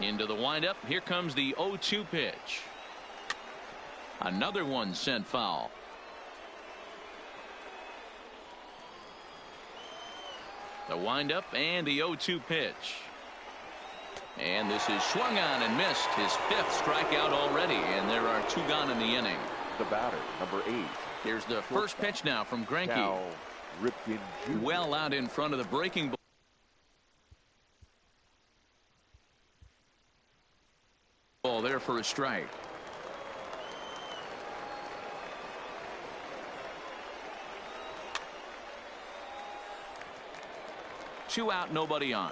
Into the windup. Here comes the 0-2 pitch. Another one sent foul. The windup and the 0-2 pitch. And this is swung on and missed. His 5th strikeout already, and there are 2 gone in the inning. The batter, number 8. Here's the first pitch now from Greinke. Well out in front of the breaking ball. Ball there for a strike. Two out, nobody on.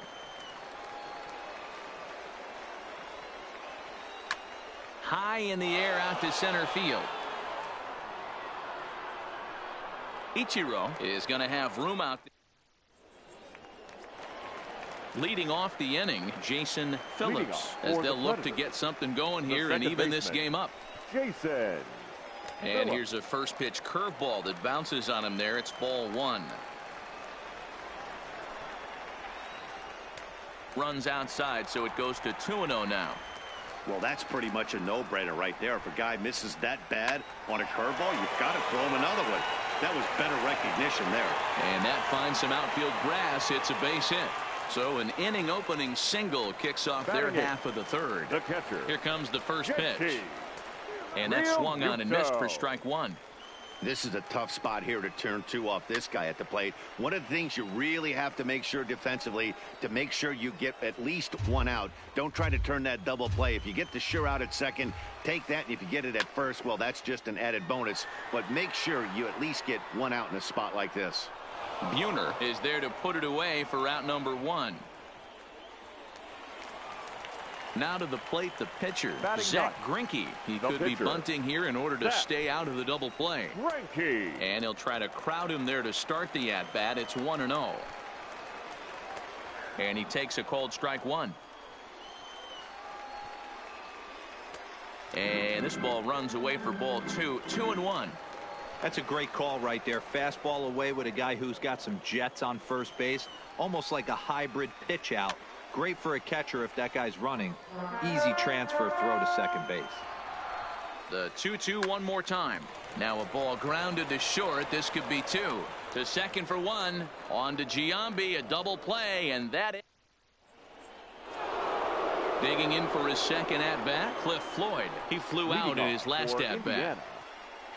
High in the air out to center field. Ichiro is going to have room out there. Leading off the inning, Jason Phillips, as they'll look to get something going here and even this game up. Jason. And here's a first pitch curveball that bounces on him there. It's ball 1. Runs outside, so it goes to 2-0 now. Well, that's pretty much a no-brainer right there. If a guy misses that bad on a curveball, you've got to throw him another one. That was better recognition there. And that finds some outfield grass. It's a base hit. So an inning opening single kicks off their half of the third. The catcher. Here comes the first pitch. And that swung on and missed for strike 1. This is a tough spot here to turn 2 off this guy at the plate. One of the things you really have to make sure defensively, to make sure you get at least 1 out. Don't try to turn that double play. If you get the sure out at second, take that. And if you get it at first, well, that's just an added bonus. But make sure you at least get 1 out in a spot like this. Buhner is there to put it away for out number 1. Now to the plate, the pitcher, Zach Greinke. He could be bunting here in order to stay out of the double play. Greinke. And he'll try to crowd him there to start the at-bat. It's 1-0. And he takes a called strike 1. And this ball runs away for ball 2. 2-1. That's a great call right there. Fastball away with a guy who's got some jets on first base. Almost like a hybrid pitch out. Great for a catcher if that guy's running. Easy transfer throw to second base. The 2-2 one more time. Now a ball grounded to short. This could be 2. To second for 1. On to Giambi, a double play, and that is. Digging in for his second at-bat, Cliff Floyd. He flew out in his last at-bat.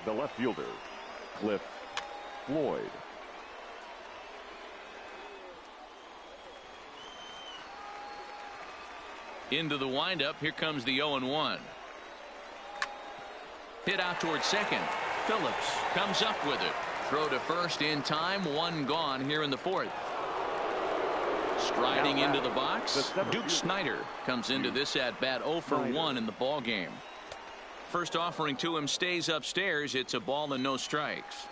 The left fielder, Cliff Floyd. Into the windup. Here comes the 0-1. Hit out towards second. Phillips comes up with it. Throw to first in time. 1 gone here in the 4th. Striding into the box, Duke Snider comes into this at bat 0 for 1 in the ball game. First offering to him stays upstairs. It's a ball and no strikes.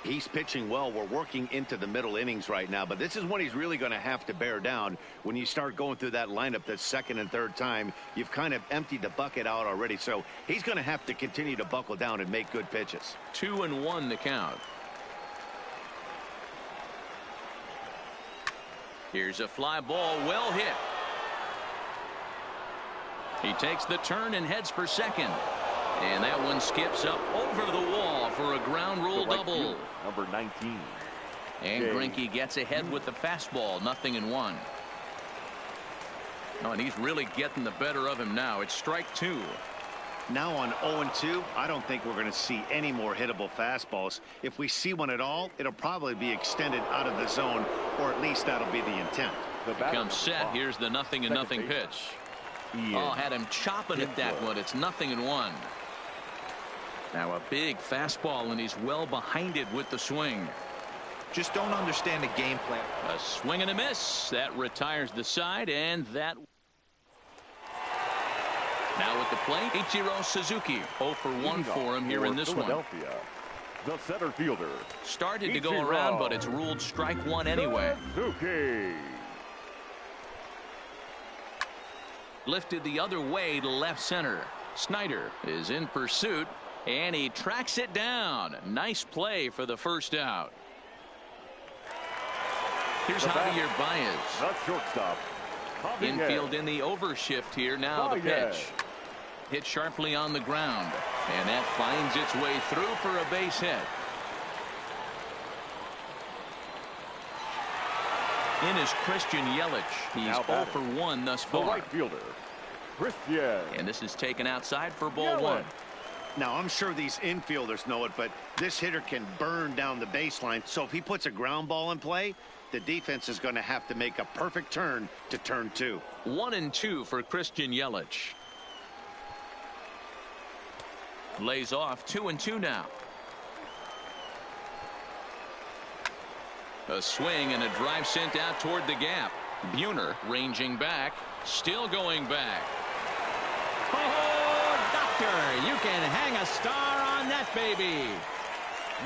He's pitching well. We're working into the middle innings right now, but this is when he's really going to have to bear down. When you start going through that lineup the second and third time, you've kind of emptied the bucket out already, so he's going to have to continue to buckle down and make good pitches. 2-1 the count. Here's a fly ball, well hit. He takes the turn and heads for second. And that one skips up over the wall for a ground rule double. Number 19. And Greinke gets ahead with the fastball. 0-1. Oh, and he's really getting the better of him now. It's strike 2. Now on 0-2, I don't think we're going to see any more hittable fastballs. If we see one at all, it'll probably be extended out of the zone, or at least that'll be the intent. Comes set. Here's the 0-0 pitch. Oh, had him chopping at that one. It's 0-1. Now a big fastball, and he's well behind it with the swing. Just don't understand the game plan. A swing and a miss. That retires the side, and that. Now at the plate, Ichiro Suzuki. 0 for 1 for him here in this one. The center fielder. Started to go around, but it's ruled strike 1 anyway. Suzuki. Lifted the other way to left center. Snider is in pursuit, and he tracks it down. Nice play for the first out. Here's Javier Baez. The shortstop, Infield in the overshift here. Now the pitch. Hit sharply on the ground. And that finds its way through for a base hit. In is Christian Yelich. He's 0 for 1 thus far. The right fielder, Christian. And this is taken outside for ball 1. Now, I'm sure these infielders know it, but this hitter can burn down the baseline. So if he puts a ground ball in play, the defense is going to have to make a perfect turn to turn 2. 1-2 for Christian Yelich. Lays off 2-2 now. A swing and a drive sent out toward the gap. Buhner ranging back, still going back. Oh, doctor, you can hang a star on that baby.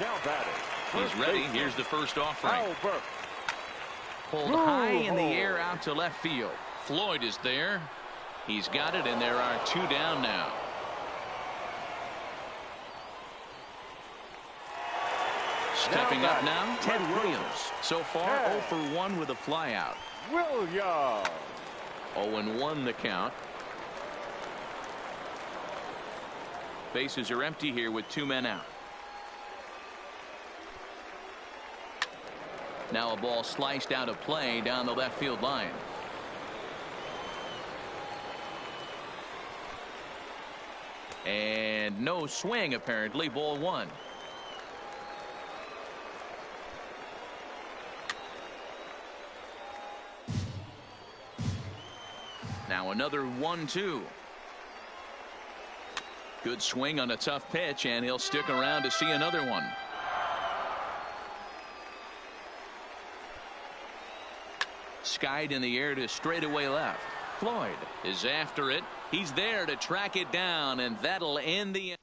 Now batting. He's ready. Here's the first offering. Albert. Pulled high in the air out to left field. Floyd is there. He's got it, and there are 2 down now. Stepping up now, Ted Williams. So far, 0 for 1 with a flyout. Williams. 0-1 the count. Bases are empty here with 2 men out. Now a ball sliced out of play down the left field line. And no swing apparently. Ball 1. Now another 1-2. Good swing on a tough pitch, and he'll stick around to see another one. Skied in the air to straightaway left. Floyd is after it. He's there to track it down, and that'll end the.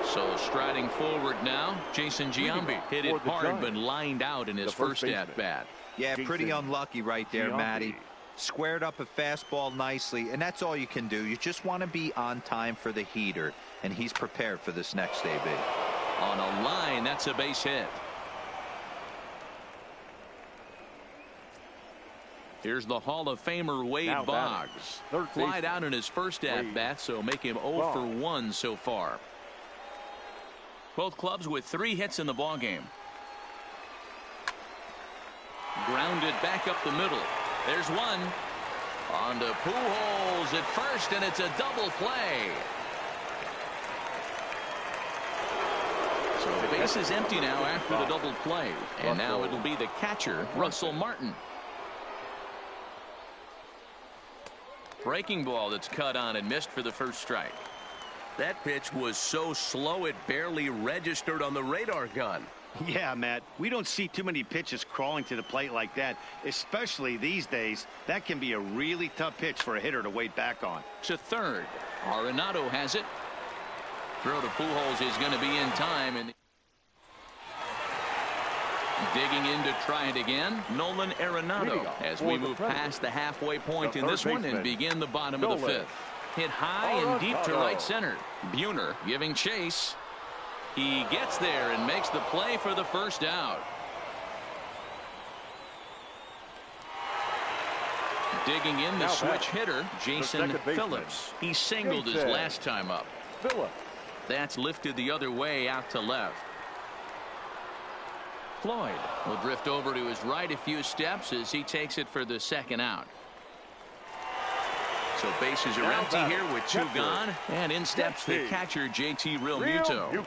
So striding forward now, Jason Giambi hit it hard but lined out in his first at bat. Yeah, pretty unlucky right there, Matty. Squared up a fastball nicely, and that's all you can do. You just want to be on time for the heater, and he's prepared for this next AB. On a line, that's a base hit. Here's the Hall of Famer Wade Boggs. Flied out in his first at bat, so make him 0 for 1 so far. Both clubs with 3 hits in the ballgame. Grounded back up the middle. There's one. On to Pujols at first, and it's a double play. So the base is empty now after the double play. And now it'll be the catcher, Russell Martin. Breaking ball that's cut on and missed for the first strike. That pitch was so slow it barely registered on the radar gun. Yeah, Matt, we don't see too many pitches crawling to the plate like that, especially these days. That can be a really tough pitch for a hitter to wait back on. To third. Arenado has it. Throw to Pujols is going to be in time. And digging in to try it again, Nolan Arenado, as we move past the halfway point in this one and begin the bottom of the 5th. Hit high and deep to right center. Buhner giving chase. He gets there and makes the play for the first out. Digging in the switch hitter, Jason Phillips. He singled his last time up. That's lifted the other way out to left. Floyd will drift over to his right a few steps as he takes it for the second out. So bases are empty here with 2 gone, and in steps the catcher, JT Realmuto.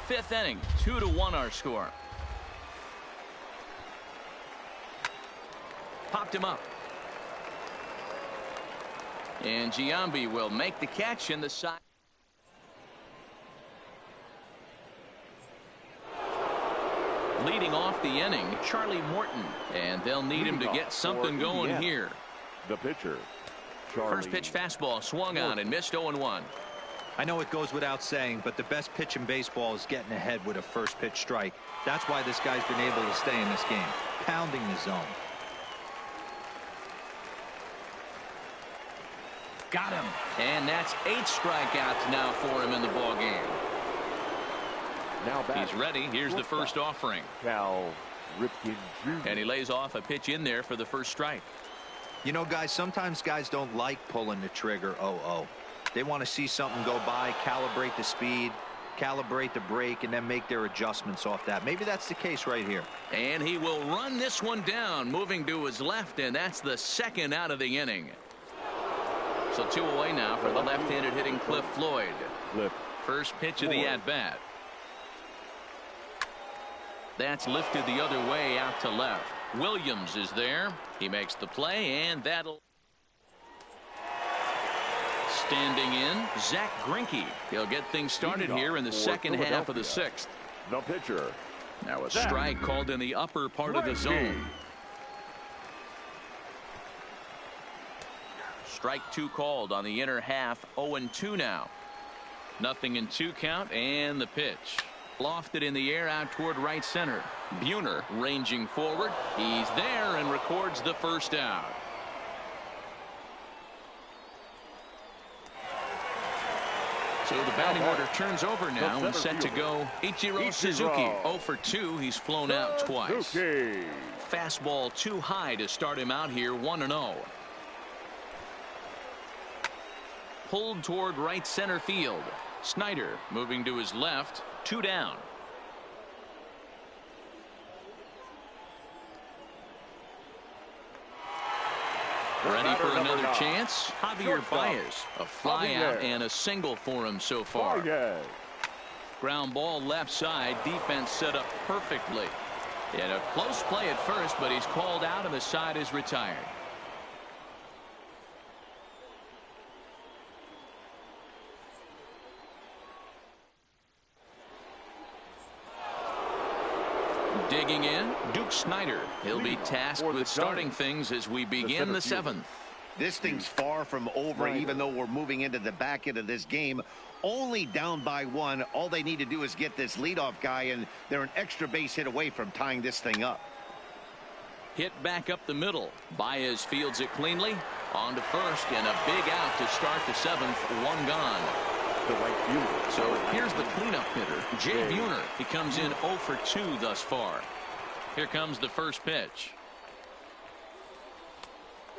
5th inning, 2-1 our score. Popped him up. And Giambi will make the catch in the side. Leading off the inning, Charlie Morton, and they'll need him to get something going here. The pitcher, First pitch fastball swung on and missed 0-1. I know it goes without saying, but the best pitch in baseball is getting ahead with a first pitch strike. That's why this guy's been able to stay in this game, pounding the zone. Got him. And that's 8 strikeouts now for him in the ball game. Now batting. He's ready. Here's the first offering. Cal Ripken Jr. And he lays off a pitch in there for the first strike. You know, guys, sometimes guys don't like pulling the trigger 0-0. They want to see something go by, calibrate the speed, calibrate the brake, and then make their adjustments off that. Maybe that's the case right here. And he will run this one down, moving to his left, and that's the second out of the inning. So 2 away now for the left-handed hitting Cliff Floyd. First pitch of the at-bat. That's lifted the other way out to left. Williams is there. He makes the play, and that'll... Standing in, Zach Greinke. He'll get things started here in the second half of the 6th. The pitcher. Now a strike called in the upper part of the zone. Strike 2 called on the inner half. 0-2 now. 0-2 count, and the pitch. Lofted in the air out toward right center. Buhner ranging forward. He's there and records the first out. So the batting order turns over now and set to go Ichiro Suzuki. 0 for 2. He's flown out twice. Fastball too high to start him out here. 1-0. Pulled toward right center field. Snyder moving to his left. 2 down. Ready for another chance. Javier Baez. A fly out and a single for him so far. Ground ball left side. Defense set up perfectly. And a close play at first, but he's called out and the side is retired. Digging in, Duke Snyder. He'll be tasked with starting things as we begin the 7th. This thing's far from over, even though we're moving into the back end of this game. Only down by 1. All they need to do is get this leadoff guy, and they're an extra base hit away from tying this thing up. Hit back up the middle. Baez fields it cleanly. On to first, and a big out to start the 7th. 1 gone. So here's the cleanup hitter, Jay Buhner. He comes in 0 for 2 thus far. Here comes the first pitch.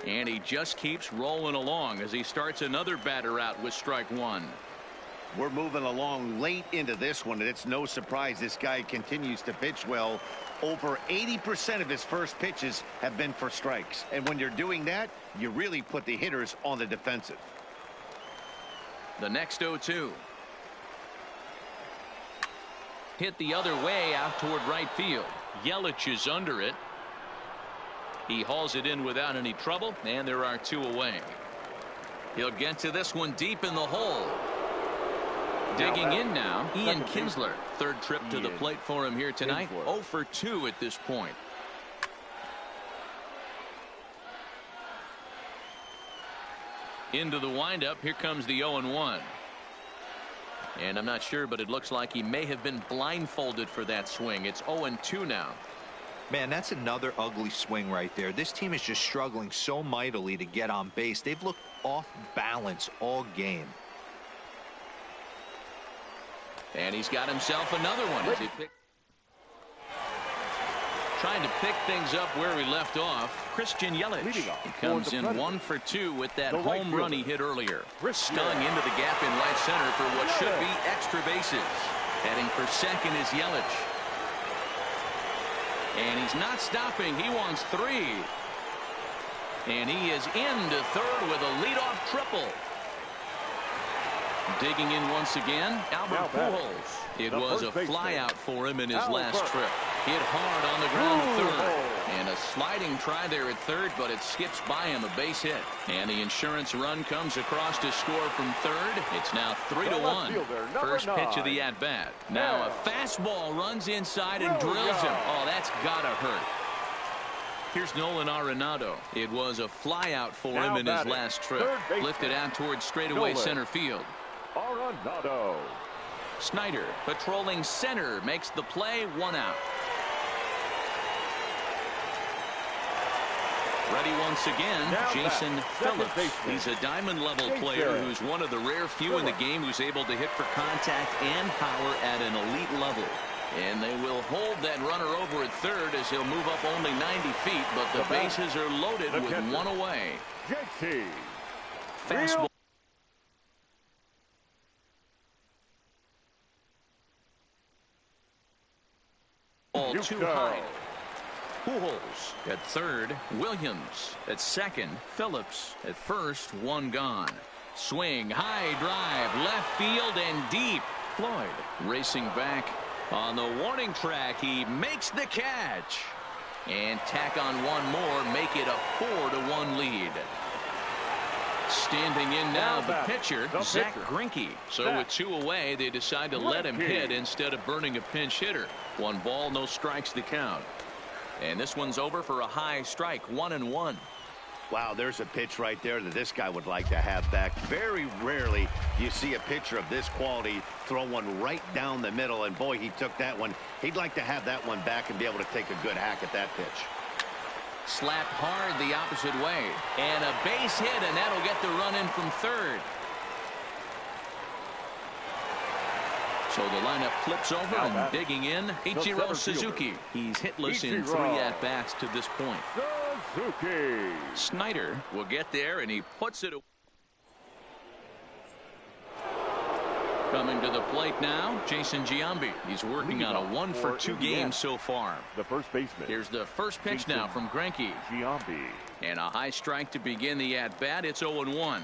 And he just keeps rolling along as he starts another batter out with strike 1. We're moving along late into this one, and it's no surprise this guy continues to pitch well. Over 80% of his first pitches have been for strikes. And when you're doing that, you really put the hitters on the defensive. The next 0-2. Hit the other way out toward right field. Yelich is under it. He hauls it in without any trouble, and there are 2 away. He'll get to this one deep in the hole. Digging in now, Ian Kinsler. Third trip to the plate for him here tonight. 0 for 2 at this point. Into the windup. Here comes the 0-1. And I'm not sure, but it looks like he may have been blindfolded for that swing. It's 0-2 now. Man, that's another ugly swing right there. This team is just struggling so mightily to get on base. They've looked off balance all game. And he's got himself another one as he trying to pick things up where he left off. Christian Yelich. He comes in 1 for 2 with that home run he hit earlier. Stung into the gap in right center for what should be extra bases. Heading for second is Yelich. And he's not stopping. He wants 3. And he is into third with a leadoff triple. Digging in once again, Albert Pujols. It was a flyout for him in his last trip. Hit hard on the ground to third. And a sliding try there at third, but it skips by him, a base hit. And the insurance run comes across to score from third. It's now 3-1. First pitch of the at-bat. Now a fastball runs inside and drills him. Oh, that's gotta hurt. Here's Nolan Arenado. It was a flyout for him in his last trip. Lifted out towards straightaway center field. Arenado. Snyder patrolling center makes the play. 1 out. Ready once again, Now Jason back, Phillips. baseman. He's a diamond-level Jason player who's one of the rare few in the game who's able to hit for contact and power at an elite level. And they will hold that runner over at third as he'll move up only 90 feet, but the bases are loaded with one away. JT. Fastball. Ball too high. Pujols at third. Williams at second. Phillips at first. One gone. Swing, high drive, left field and deep. Floyd racing back on the warning track. He makes the catch. And tack on one more, make it a 4-1 lead. Standing in now the pitcher, Zach Greinke. So with two away, they decide to let him hit instead of burning a pinch hitter. 1 ball, no strikes to count. And this one's over for a high strike, 1-1. Wow, there's a pitch right there that this guy would like to have back. Very rarely do you see a pitcher of this quality throw one right down the middle, and boy, he took that one. He'd like to have that one back and be able to take a good hack at that pitch. Slapped hard the opposite way, and a base hit, and that'll get the run in from third. So the lineup flips over and digging in, Ichiro Suzuki. He's hitless in 3 at-bats to this point. Suzuki. Snyder will get there, and he puts it away. Coming to the plate now, Jason Giambi. He's working on a 1-for-2 game so far. The first baseman. Here's the first pitch now from Greinke. Giambi. And a high strike to begin the at-bat. It's 0-1.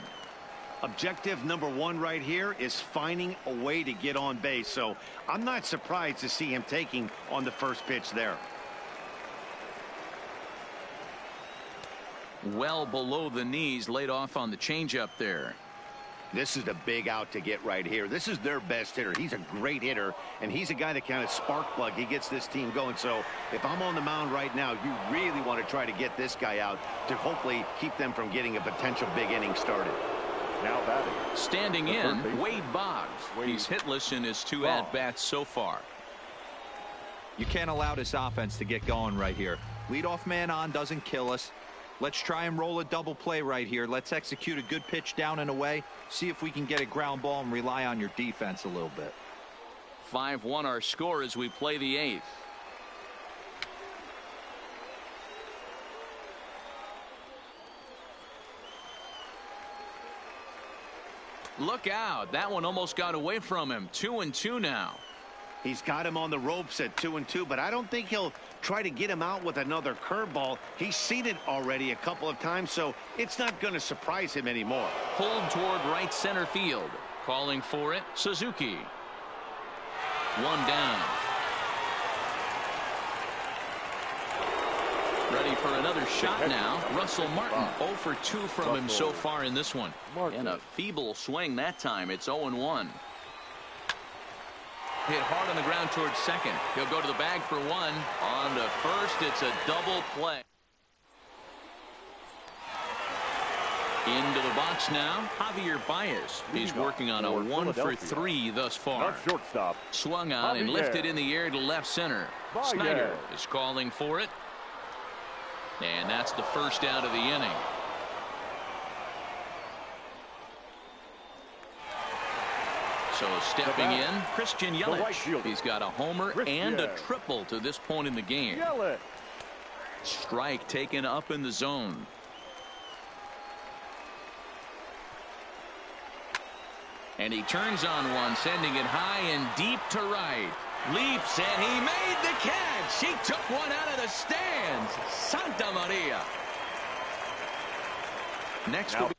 Objective number 1 right here is finding a way to get on base. So I'm not surprised to see him taking on the first pitch there. Well below the knees, laid off on the changeup there. This is the big out to get right here. This is their best hitter. He's a great hitter, and he's a guy that kind of spark plug. He gets this team going. So if I'm on the mound right now, you really want to try to get this guy out to hopefully keep them from getting a potential big inning started. Now batting. Standing in, Wade Boggs. He's hitless in his 2 at-bats so far. You can't allow this offense to get going right here. Leadoff man on doesn't kill us. Let's try and roll a double play right here. Let's execute a good pitch down and away. See if we can get a ground ball and rely on your defense a little bit. 5-1 our score as we play the 8th. Look out. That one almost got away from him. 2-2 now. He's got him on the ropes at 2-2, but I don't think he'll try to get him out with another curveball. He's seen it already a couple of times, so it's not going to surprise him anymore. Pulled toward right center field. Calling for it, Suzuki. 1 down. Ready for another shot now. Russell Martin, 0 for 2 from him so far in this one. And a feeble swing that time. It's 0-1. Hit hard on the ground towards second. He'll go to the bag for 1. On to first. It's a double play. Into the box now, Javier Baez. He's working on a 1 for 3 thus far. Shortstop. Swung on and lifted in the air to left center. Snyder is calling for it. And that's the first out of the inning. So stepping in, Christian Yelich. He's got a homer and a triple to this point in the game. Strike taken up in the zone. And he turns on one, sending it high and deep to right. Leaps, and he made the catch. He took one out of the stands. Santa Maria. Next will be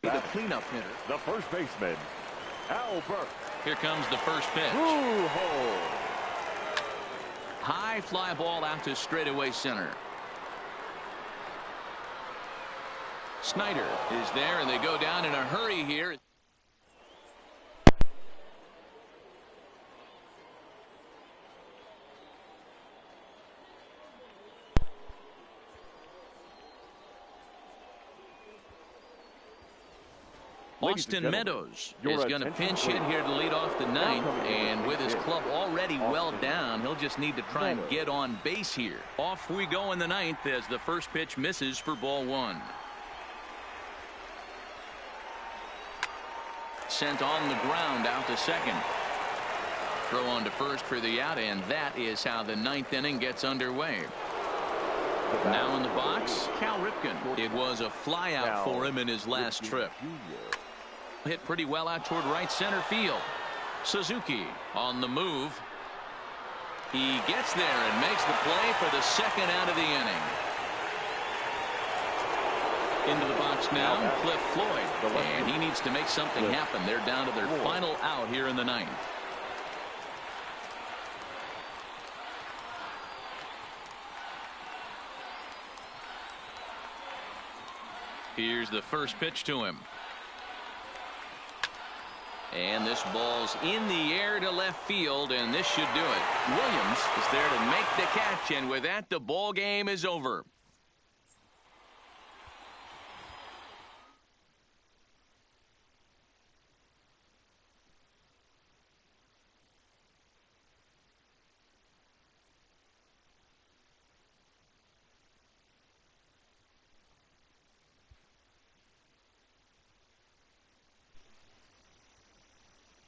The cleanup hitter. The first baseman, Albert. Here comes the first pitch. Hole. High fly ball out to straightaway center. Snyder is there, and they go down in a hurry here. Austin Meadows is going to pinch hit here to lead off the ninth, and with his club already well down, he'll just need to try and get on base here. Off we go in the ninth as the first pitch misses for ball one. Sent on the ground out to second. Throw on to first for the out, and that is how the ninth inning gets underway. Now in the box, Cal Ripken. It was a fly out for him in his last trip. Hit pretty well out toward right center field. Suzuki on the move. He gets there and makes the play for the second out of the inning. Into the box now, Cliff Floyd. And he needs to make something happen. They're down to their final out here in the ninth. Here's the first pitch to him. And this ball's in the air to left field, and this should do it. Williams is there to make the catch, and with that, the ball game is over.